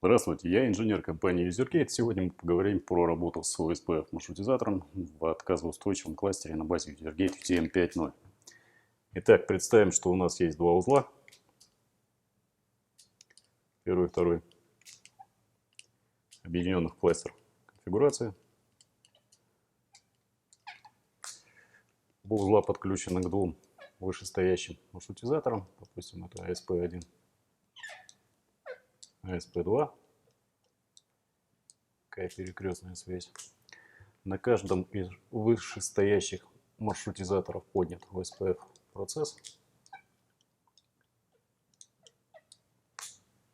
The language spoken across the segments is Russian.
Здравствуйте, я инженер компании UserGate. Сегодня мы поговорим про работу с OSPF маршрутизатором в отказоустойчивом кластере на базе UserGate UTM 5.0. Итак, представим, что у нас есть два узла. Первый и второй. Объединенных в кластер конфигурации. Оба узла подключены к двум вышестоящим маршрутизаторам. Допустим, это ASP1, ASP2. Такая перекрестная связь. На каждом из вышестоящих маршрутизаторов поднят OSPF процесс.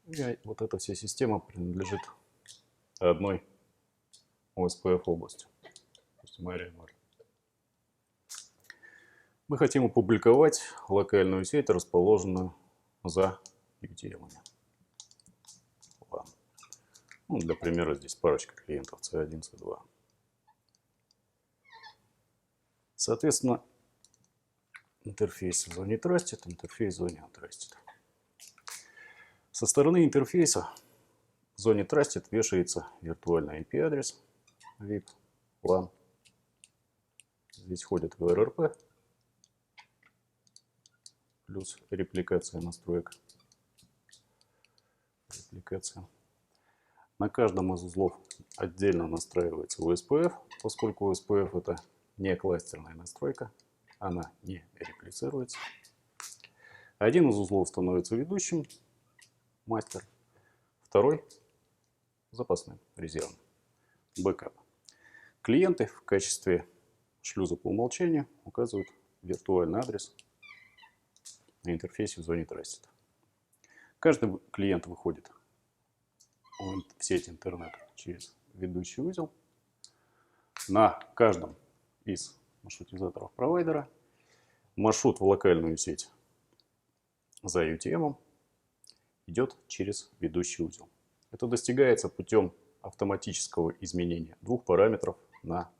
И вот эта вся система принадлежит одной OSPF области. Допустим, Area 0. Мы хотим опубликовать локальную сеть, расположенную за UTM. Ну, для примера здесь парочка клиентов C1, C2. Соответственно, интерфейс в зоне Trusted, интерфейс в зоне Untrusted. Со стороны интерфейса в зоне Trusted вешается виртуальный IP-адрес VIP, LAN. Здесь входит VRRP, плюс репликация настроек. На каждом из узлов отдельно настраивается OSPF, поскольку OSPF это не кластерная настройка, она не реплицируется. Один из узлов становится ведущим, мастер, второй запасным, резервным, бэкап. Клиенты в качестве шлюза по умолчанию указывают виртуальный адрес на интерфейсе в зоне Trusted. Каждый клиент выходит в сеть интернет через ведущий узел. На каждом из маршрутизаторов провайдера маршрут в локальную сеть за UTM идет через ведущий узел. Это достигается путем автоматического изменения двух параметров на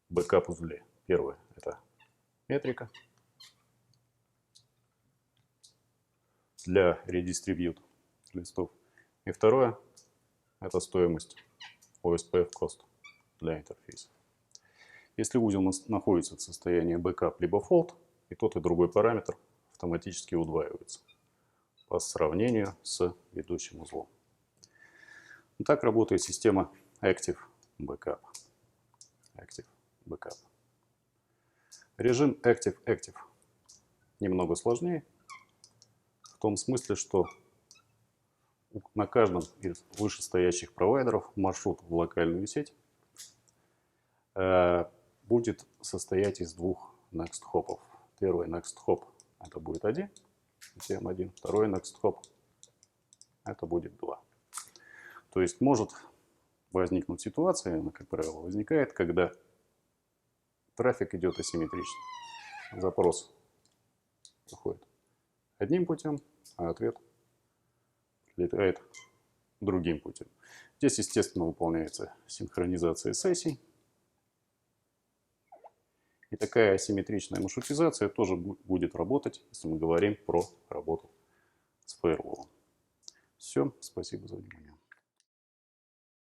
бэкап-узле. Первое – это метрика для редистрибьют листов. И второе – это стоимость OSPF cost для интерфейса. Если узел находится в состоянии бэкап либо fold, и тот, и другой параметр автоматически удваивается по сравнению с ведущим узлом. Так работает система Active Backup. Режим Active немного сложнее, в том смысле, что на каждом из вышестоящих провайдеров маршрут в локальную сеть будет состоять из двух next hop'ов. Первый next hop это будет 1, UTM-1. Второй next hop это будет 2. То есть может возникнуть ситуация, она, как правило, возникает, когда трафик идет асимметрично. Запрос проходит одним путем, а ответ летает другим путем. Здесь, естественно, выполняется синхронизация сессий. И такая асимметричная маршрутизация тоже будет работать, если мы говорим про работу с фаерволом. Все, спасибо за внимание.